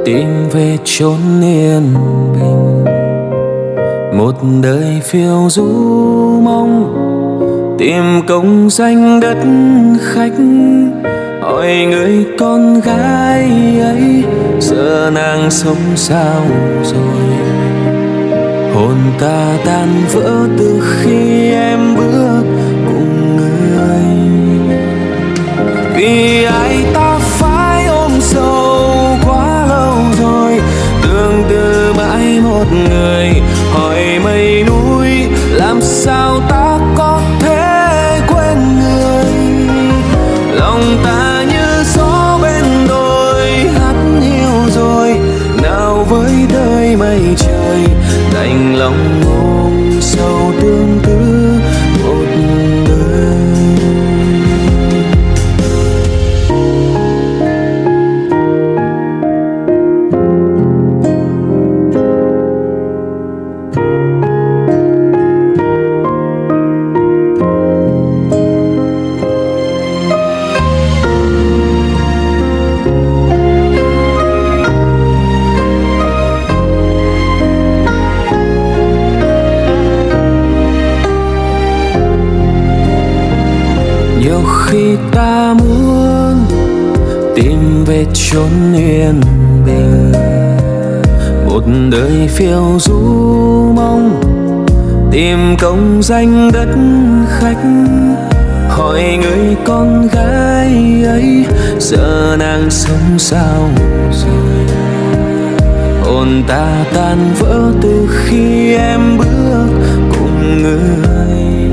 tìm về chốn yên bình. Một đời phiêu du mong tìm công danh đất khách, hỏi người con gái ấy giờ nàng sống sao rồi. Hồn ta tan vỡ từ khi em bước cùng người, vì ai ta phải ôm sâu quá lâu rồi. Tương tư mãi một người, hỏi mây núi làm sao ta có thể quên người. Lòng ta như gió bên đồi hắt hiu rồi, nào với đời mây trời đành lòng ôm sâu tương tư một đời. Nhiều khi ta muốn tìm về chốn yên bình, một đời phiêu du mong tìm công danh đất khách, hỏi người con gái ấy giờ nàng sống sao rồi. Hồn ta tan vỡ từ khi em bước cùng người,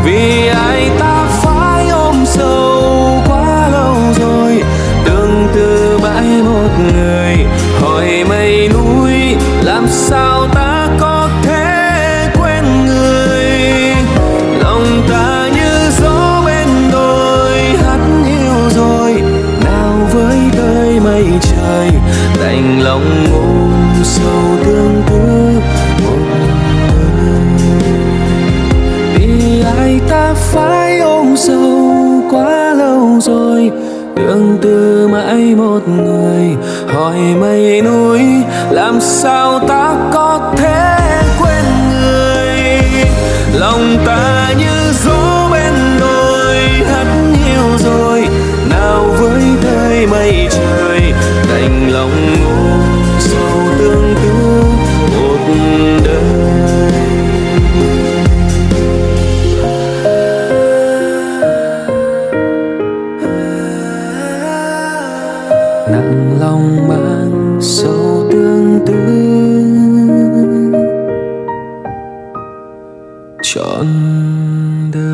vì ai ta phải ôm sâu quá lâu rồi. Tương tư mãi một người, hỏi mây núi làm sao ta có thể quên người. Lòng ta như gió bên đồi hắt hiu rồi, nào với đời mây trời đành lòng ôm sâu tương tư một đời. Vì ai ta phải ôm sâu quá lâu rồi. Tương tư mãi một người, hỏi mây núi làm sao ta có thể quên người. Lòng ta như gió bên đồi hắt hiu rồi, nào với đời mây trời đành lòng ôm sâu tương tư một đời. Nặng lòng mang sâu tương tư trọn đời.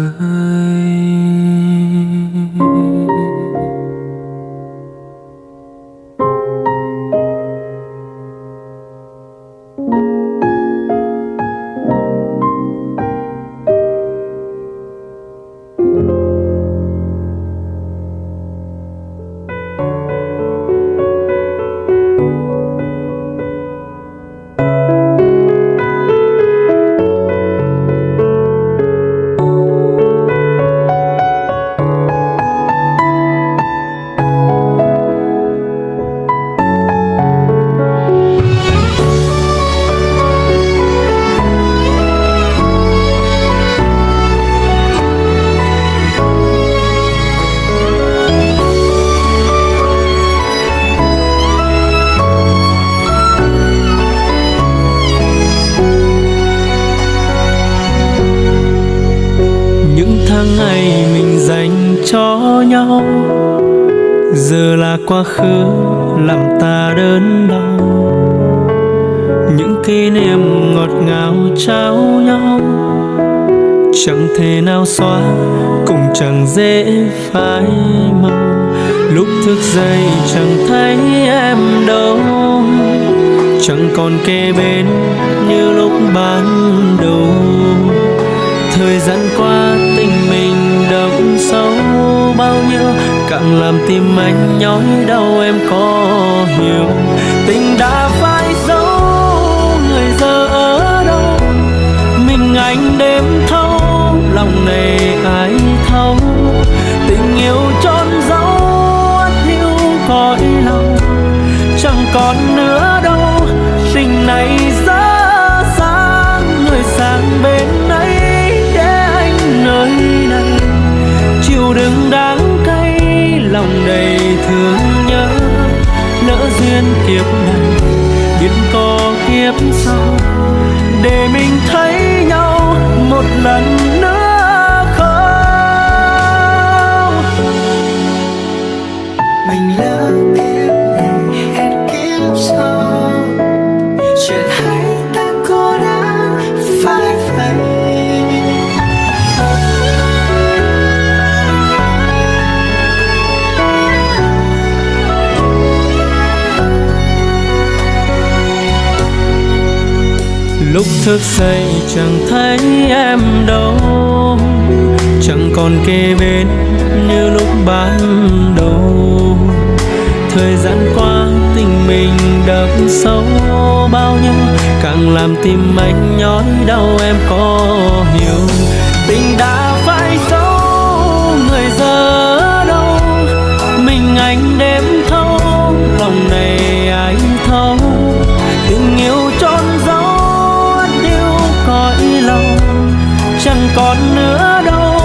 Tháng ngày mình dành cho nhau giờ là quá khứ làm ta đớn đau. Những kỷ niệm ngọt ngào trao nhau chẳng thể nào xóa, cũng chẳng dễ phai màu. Lúc thức dậy chẳng thấy em đâu, chẳng còn kề bên như lúc ban đầu. Thời gian qua tình mình đậm sâu bao nhiêu, càng làm tim anh nhói đau. Em có hiểu tình đã phai dấu, người giờ ở đâu? Mình anh đêm thâu, lòng này ai thấu? Tình yêu trôn dấu ắt hiu cõi lòng, còn nữa đâu. Tình này dở dang, người sang bên ấy để anh nơi này chịu đựng đắng cay, lòng đầy thương nhớ. Lỡ duyên kiếp này biết có kiếp sau, để mình thấy nhau một lần nữa không. Mình lỡ kiếp này hẹn kiếp sau, chuyện hay ta có đã phải vậy. Lúc thức dậy chẳng thấy em đâu, chẳng còn kề bên như lúc ban đầu. Thời gian qua tình mình đậm sâu bao nhiêu, càng làm tim anh nhói đau em có hiểu. Tình đã phải dấu, người giờ ở đâu, mình anh đêm thâu, lòng này ai thấu. Tình yêu trôn giấu cõi lòng, chẳng còn nữa đâu.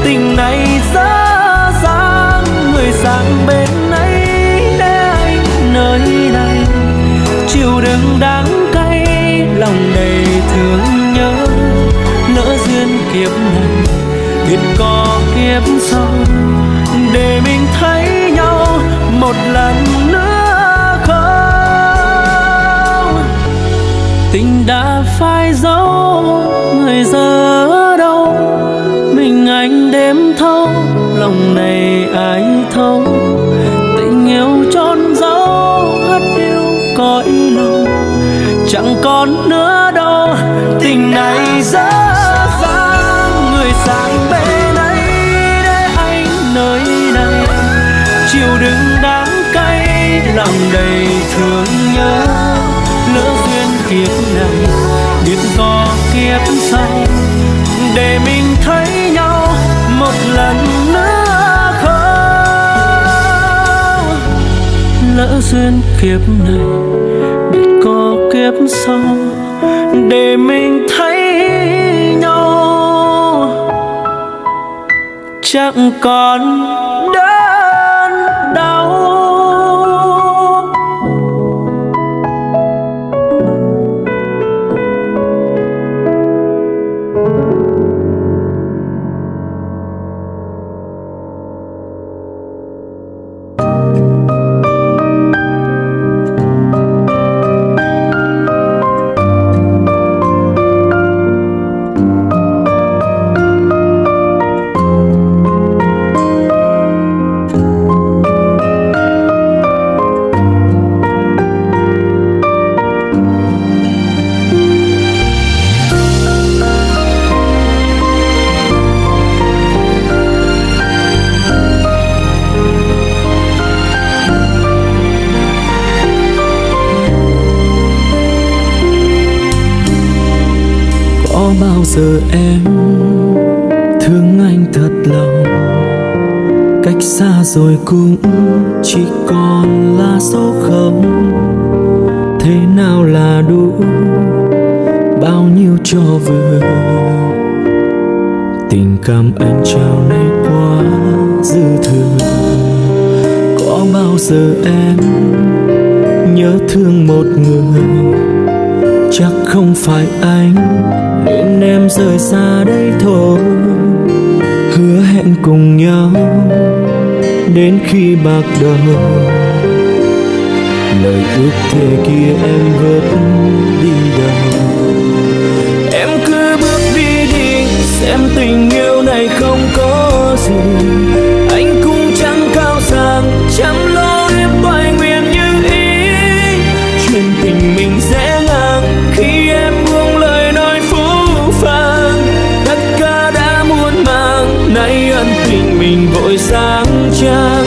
Tình này dở dang, người sang bên ấy để anh nơi này chịu đựng đắng cay, lòng đầy thương nhớ. Lỡ duyên kiếp này biết có kiếp sau, để mình thấy nhau một lần nữa không. Tình đã phai dấu, người giờ ở đâu, mình anh đêm thâu, lòng này ai thấu. Tình yêu trôn giấu hất hiu cõi lòng, chẳng còn nữa đâu. Tình này dở dang, người sang bên ấy để anh nơi này chịu đựng đắng cay, lòng đầy thương nhớ. Lỡ duyên kiếp này biết có kiếp sau, để mình thấy nhau một lần nữa không. Lỡ duyên kiếp này biết có kiếp sau, để mình thấy nhau chẳng còn đớn đau. Có bao giờ em thương anh thật lòng, cách xa rồi cũng chỉ còn là số không. Thế nào là đủ, bao nhiêu cho vừa. Tình cảm anh trao này quá dư thừa. Có bao giờ em nhớ thương một người, chắc không phải anh nên em rời xa đây thôi. Hứa hẹn cùng nhau đến khi bạc đầu, lời ước thề kia em vớt đi đâu. Em cứ bước đi đi, xem tình yêu này không có gì. Anh cũng chẳng cao sang, chăm lo em toại nguyện như ý. Chuyện tình mình sẽ ngang khi em buông lời nói phũ phàng. Tất cả đã muôn màng, nay ân tình mình vội sáng trang.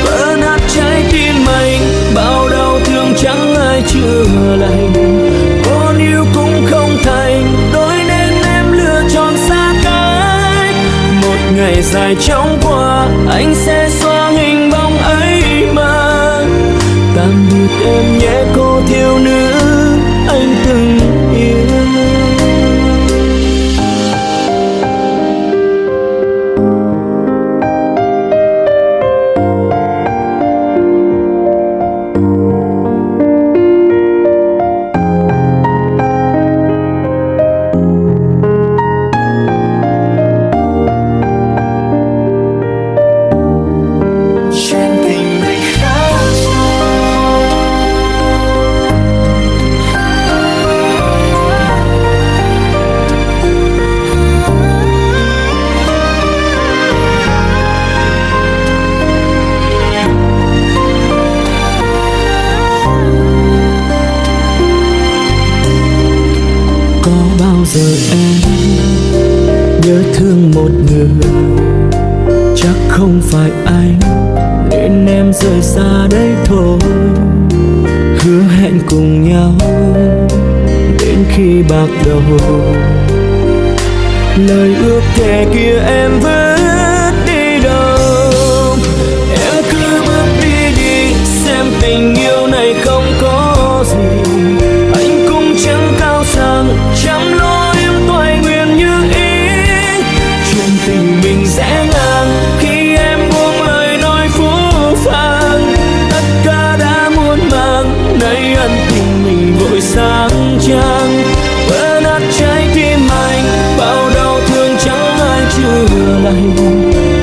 Vỡ nát trái tim mình, bao đau thương chẳng ai chữa lành. Con yêu cũng không thành, đôi nên em lựa chọn xa cách. Một ngày dài chóng qua, anh sẽ xóa hình bóng ấy mà. Tạm biệt em nhé. Chắc không phải anh nên em rời xa đây thôi. Hứa hẹn cùng nhau đến khi bạc đầu. Lời ước thề kia em vứt đi đâu? Em cứ bước đi xem tình yêu này không có gì. Anh cũng chẳng cao sang chẳng lo em toại nguyện như ý. Chuyện tình mình sẽ ngang khi em buông lời nói phũ phàng. Tất cả đã muộn màng, nay ân tình mình vội sáng trang. Vỡ nát trái tim anh, bao đau thương chẳng ai chữa lành.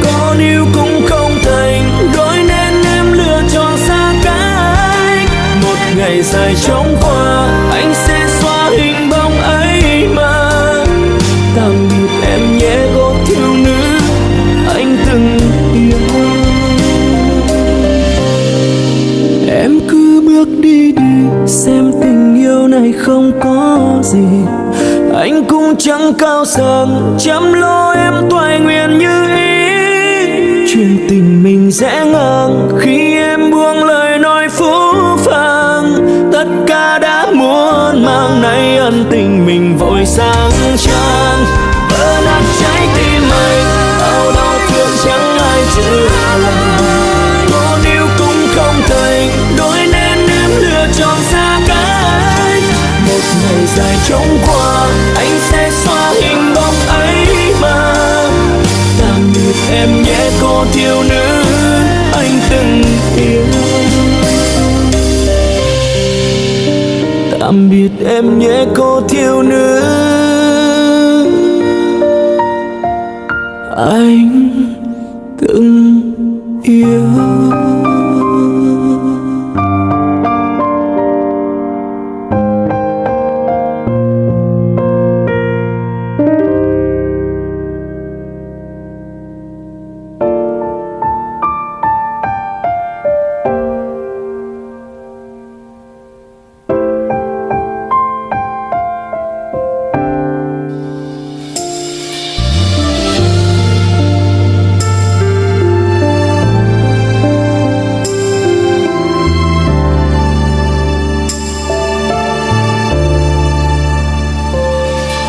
Có níu cũng không thành, đôi nên em lựa chọn xa cách. Một ngày dài chóng qua, anh sẽ xóa hình bóng ấy mà. Tạm biệt em nhé cô thiếu nữ anh từng yêu. Em cứ bước đi xem tình yêu này không có gì. Anh cũng chẳng cao sang chăm lo em toại nguyện như ý. Chuyện tình mình sẽ ngang khi em buông lời nói phũ phàng. Tất cả đã muộn màng, nay ân tình mình vội sáng trang. Vỡ nát trái tim anh, bao đau thương chẳng ai chữa lành. Có níu cũng không thành, đôi nên em lựa chọn xa cách. Một ngày dài chóng qua, anh sẽ xóa hình bóng ấy mà. Tạm biệt em nhé cô thiếu nữ anh từng yêu. Tạm biệt em nhé cô thiếu nữ anh từng yêu.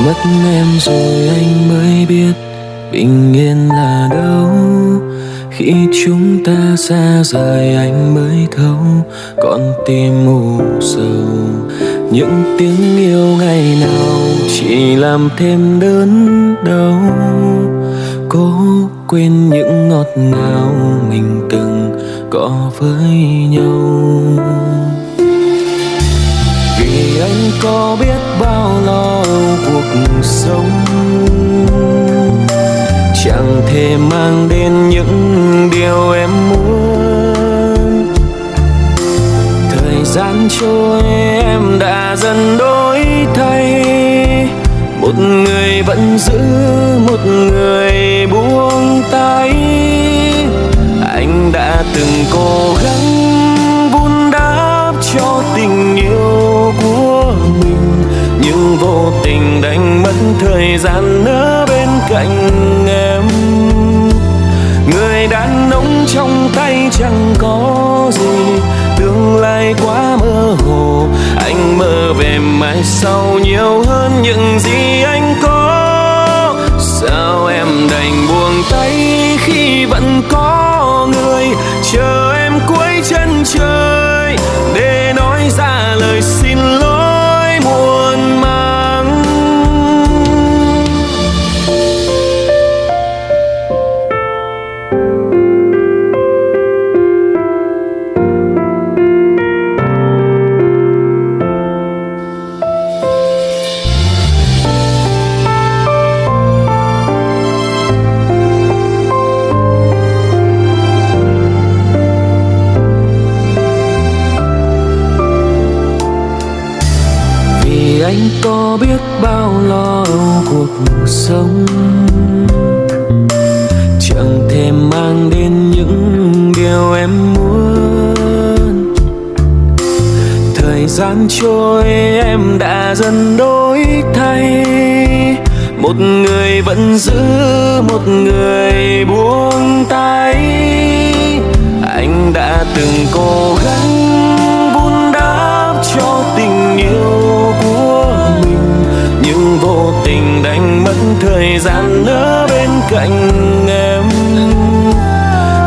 Mất em rồi anh mới biết bình yên là đâu. Khi chúng ta xa rời anh mới thấu con tim u sầu. Những tiếng yêu ngày nào chỉ làm thêm đớn đau. Cố quên những ngọt ngào mình từng có với nhau. Vì anh có biết bao lo cuộc sống, chẳng thể mang đến những điều em muốn. Thời gian trôi em đã dần đổi thay. Một người vẫn giữ, một người buông tay. Anh đã từng cố gắng vun đắp cho tình yêu của mình, nhưng vô tình đánh mất thời gian ở bên cạnh em. Người đàn ông trong tay chẳng có gì, tương lai quá mơ hồ. Anh mơ về mai sau nhiều hơn những gì anh có. Sao em đành buông tay khi vẫn có người chờ em cuối chân trời để nói ra lời xin lỗi muộn màng. Anh có biết bao lo cuộc sống, chẳng thể mang đến những điều em muốn. Thời gian trôi em đã dần đổi thay. một người vẫn giữ, một người buông tay. Anh đã từng cố gắng vun đắp cho tình yêu của mình, nhưng vô tình đánh mất thời gian ở bên cạnh em.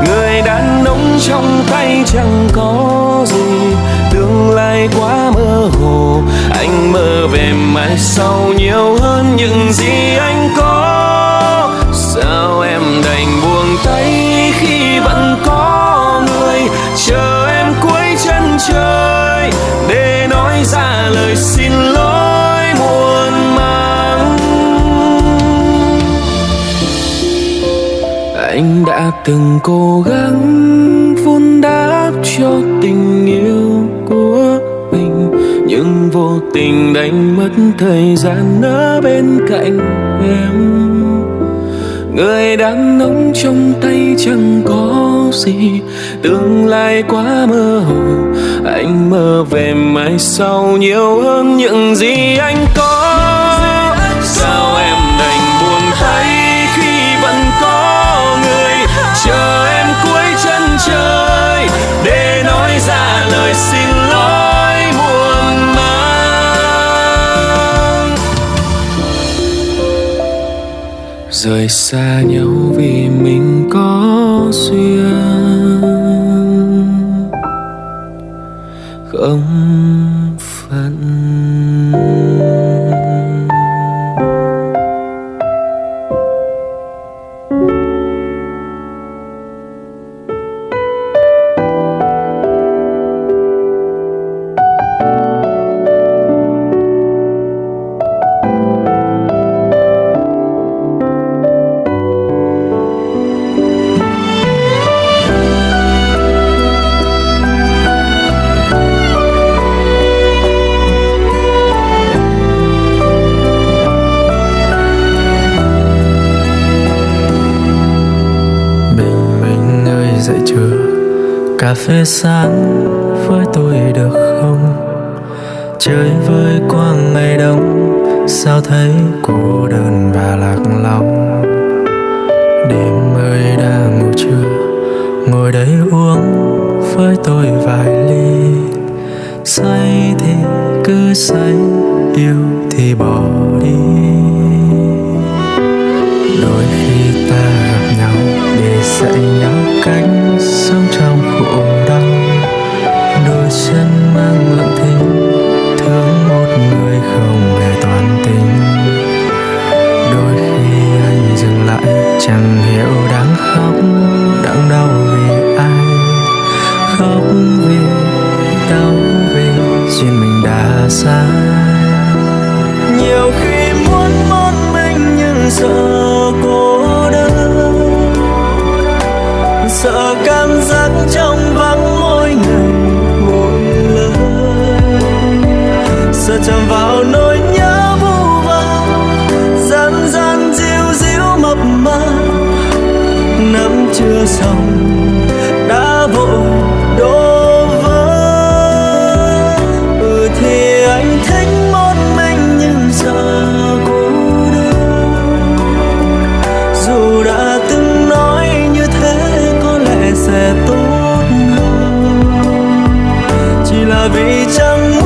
Người đàn ông trong tay chẳng có gì, tương lai quá mơ hồ. Anh mơ về mai sau nhiều hơn những gì anh có. Sao em đành buông tay khi vẫn có người chờ em cuối chân trời để nói ra lời xin lỗi muộn màng. Anh đã từng cố gắng vun đắp cho tình yêu của mình, nhưng vô tình đánh mất thời gian ở bên cạnh em. Người đàn ông trong tay chẳng có gì, tương lai quá mơ hồ. Anh mơ về mai sau nhiều hơn những gì anh có. Sao em đành buông tay khi vẫn có người chờ em cuối chân trời để nói ra lời xin lỗi muộn màng. Rời xa nhau vì mình có duyên không phận. Dậy trưa cà phê sáng với tôi được không? Chơi với quang ngày đông sao thấy cô đơn và lạc lòng. Đêm ơi đã ngủ chưa, ngồi đây uống với tôi vài ly. Say thì cứ say, yêu thì bỏ đi. Đôi khi ta gặp nhau để dạy nhau cách sống trong khổ đau. Đôi chân mang lặng thinh, thương một người không hề toàn tình. Đôi khi anh dừng lại chẳng hiểu đang khóc, đang đau vì ai. Khóc vì đau vì duyên mình đã sai. Nhiều khi muốn một mình nhưng sợ cô đơn, sợ cảm giác trong vắng mỗi ngày mỗi lời. Sợ chạm vào nỗi nhớ vu vơ, gian gian díu díu mập mờ. Nắm chưa xong đã vội đổ vỡ. Thì anh thích một mình nhưng sợ cô đơn. Dù đã từng nói như thế có lẽ sẽ tốt hơn, chỉ là vì chẳng